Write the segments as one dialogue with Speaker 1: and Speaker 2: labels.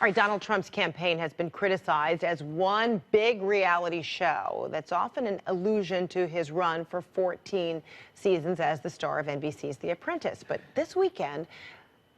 Speaker 1: All right, Donald Trump's campaign has been criticized as one big reality show that's often an allusion to his run for 14 seasons as the star of NBC's The Apprentice. But this weekend,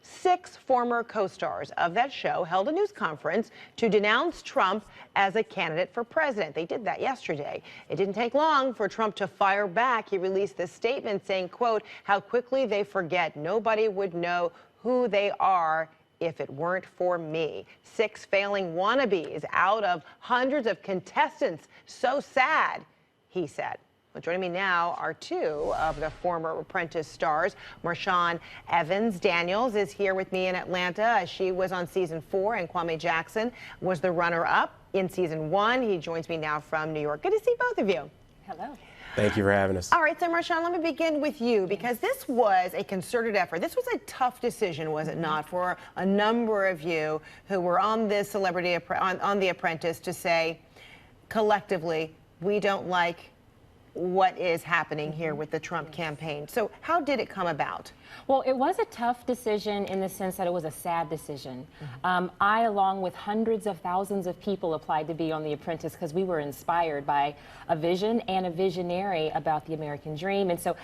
Speaker 1: 6 former co-stars of that show held a news conference to denounce Trump as a candidate for president. They did that yesterday. It didn't take long for Trump to fire back. He released this statement saying, quote, "How quickly they forget. Nobody would know who they are if it weren't for me." 6 failing wannabes out of hundreds of contestants. So sad, he said. Well, joining me now are 2 of the former Apprentice stars. Marshawn Evans-Daniels is here with me in Atlanta. She was on season 4, and Kwame Jackson was the runner-up in season 1. He joins me now from New York. Good to see both of you.
Speaker 2: Hello.
Speaker 3: Thank you for having us.
Speaker 1: All right, so Marshawn, let me begin with you, because this was a concerted effort. This was a tough decision, was it not, for a number of you who were on this on The Apprentice to say, collectively, we don't like what is happening here with the Trump campaign. So how did it come about?
Speaker 2: Well, it was a tough decision in the sense that it was a sad decision. I, along with hundreds of thousands of people, applied to be on The Apprentice because we were inspired by a vision and a visionary about the American dream. And so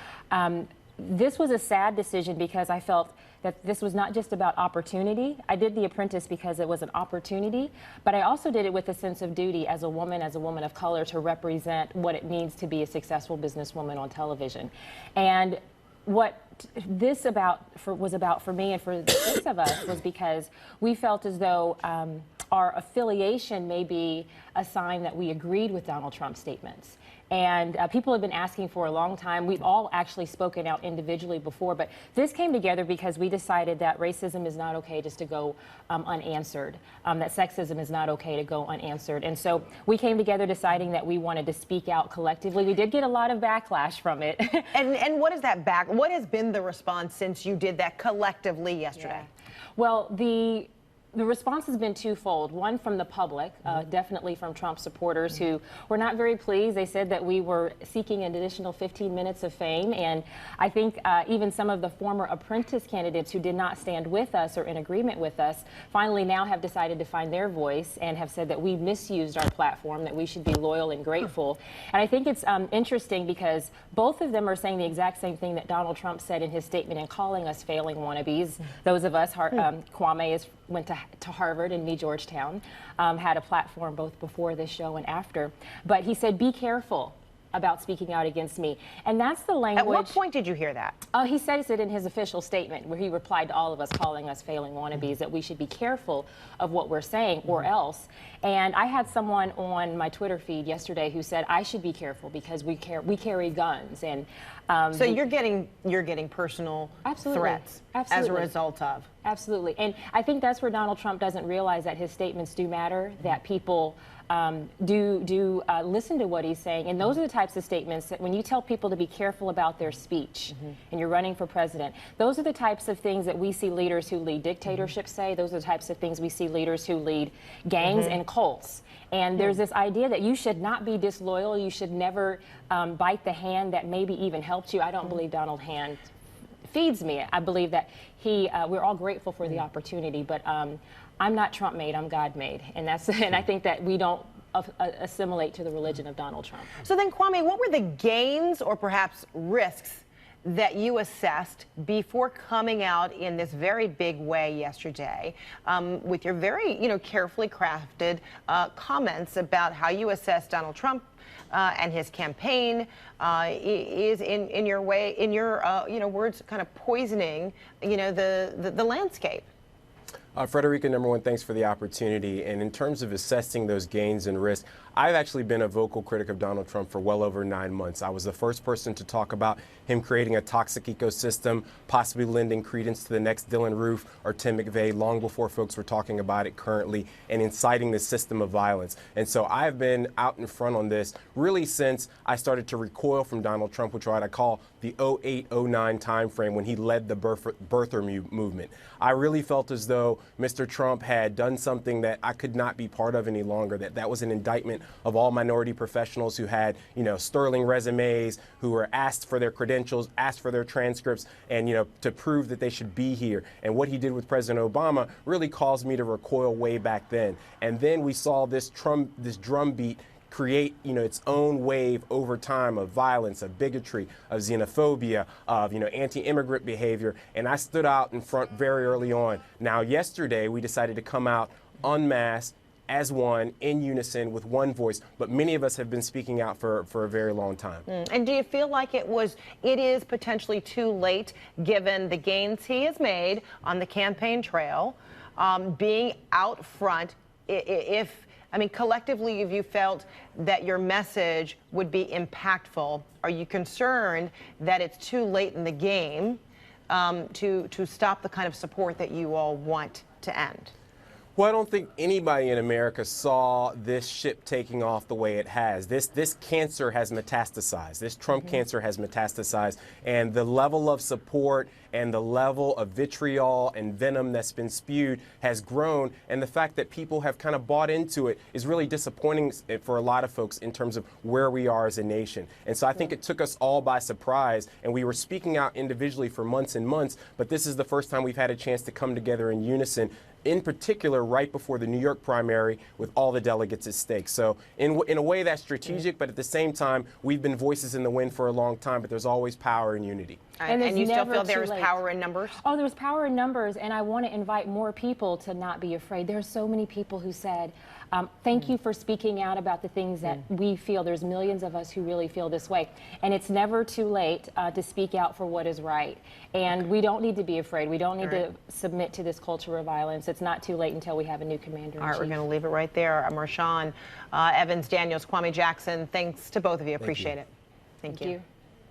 Speaker 2: this was a sad decision because I felt that this was not just about opportunity. I did The Apprentice because it was an opportunity, but I also did it with a sense of duty as a woman of color, to represent what it means to be a successful businesswoman on television. And what this was about for me and for the 6 of us was because we felt as though our affiliation may be a sign that we agreed with Donald Trump's statements. And people have been asking for a long time. We've all actually spoken out individually before, but this came together because we decided that racism is not okay just to go unanswered, that sexism is not okay to go unanswered. And so we came together deciding that we wanted to speak out collectively. We did get a lot of backlash from it.
Speaker 1: And what is that what has been the response since you did that collectively yesterday?
Speaker 2: Yeah. Well, the response has been twofold. One, from the public, definitely from Trump supporters who were not very pleased. They said that we were seeking an additional 15 minutes of fame. And I think even some of the former Apprentice candidates who did not stand with us or in agreement with us finally now have decided to find their voice and have said that we misused our platform, that we should be loyal and grateful. And I think it's interesting because both of them are saying the exact same thing that Donald Trump said in his statement and calling us failing wannabes. Those of us, Kwame went to Harvard and me, Georgetown, had a platform both before this show and after. But he said, be careful about speaking out against me. And that's the language.
Speaker 1: At what point did you hear that?
Speaker 2: He said it in his official statement where he replied to all of us calling us failing wannabes, that we should be careful of what we're saying or else. And I had someone on my Twitter feed yesterday who said I should be careful because we carry guns. And
Speaker 1: so you're getting personal threats as a result of.
Speaker 2: Absolutely. And I think that's where Donald Trump doesn't realize that his statements do matter, that people do listen to what he's saying. And those are the types of statements that when you tell people to be careful about their speech and you're running for president, those are the types of things that we see leaders who lead dictatorships say. Those are the types of things we see leaders who lead gangs and cults. And there's this idea that you should not be disloyal. You should never bite the hand that maybe even helped you. I don't believe Donald hand feeds me. I believe that we're all grateful for the opportunity, but I'm not Trump made, I'm God made. And I think that we don't assimilate to the religion of Donald Trump.
Speaker 1: So then, Kwame, what were the gains or perhaps risks that you assessed before coming out in this very big way yesterday with your very, carefully crafted comments about how you assess Donald Trump and his campaign is in your words, kind of poisoning, the landscape?
Speaker 3: Frederica, number one, thanks for the opportunity. And in terms of assessing those gains and risks, I've actually been a vocal critic of Donald Trump for well over 9 months. I was the first person to talk about him creating a toxic ecosystem, possibly lending credence to the next Dylan Roof or Tim McVeigh long before folks were talking about it currently, and inciting the system of violence. And so I've been out in front on this really since I started to recoil from Donald Trump, which I call the 08-09 timeframe when he led the birther movement. I really felt as though Mr. Trump had done something that I could not be part of any longer, that was an indictment of all minority professionals who had, sterling resumes, who were asked for their credentials, asked for their transcripts, and, to prove that they should be here. And what he did with President Obama really caused me to recoil way back then. And then we saw this drumbeat create, its own wave over time of violence, of bigotry, of xenophobia, of, anti-immigrant behavior. And I stood out in front very early on. Now, yesterday, we decided to come out en masse, as one, in unison, with one voice, but many of us have been speaking out for a very long time.
Speaker 1: And do you feel like it is potentially too late, given the gains he has made on the campaign trail, being out front? Collectively, have you felt that your message would be impactful? Are you concerned that it's too late in the game to stop the kind of support that you all want to end?
Speaker 3: Well, I don't think anybody in America saw this ship taking off the way it has. This cancer has metastasized. This Trump cancer has metastasized. And the level of support and the level of vitriol and venom that's been spewed has grown. And the fact that people have kind of bought into it is really disappointing for a lot of folks in terms of where we are as a nation. And so I think it took us all by surprise. And we were speaking out individually for months and months. But this is the first time we've had a chance to come together in unison, in particular right before the New York primary with all the delegates at stake. So in a way that's strategic, but at the same time, we've been voices in the wind for a long time, but there's always power in unity.
Speaker 1: And you still feel there is power in numbers?
Speaker 2: Oh, there's power in numbers, and I want to invite more people to not be afraid. There are so many people who said, thank you for speaking out about the things that we feel. There's millions of us who really feel this way. And it's never too late to speak out for what is right. And we don't need to be afraid. We don't need to submit to this culture of violence. It's not too late until we have a new commander-in-chief.
Speaker 1: All right, we're going to leave it right there. Marshawn, Evans, Daniels, Kwame Jackson, thanks to both of you. Appreciate it. Thank you.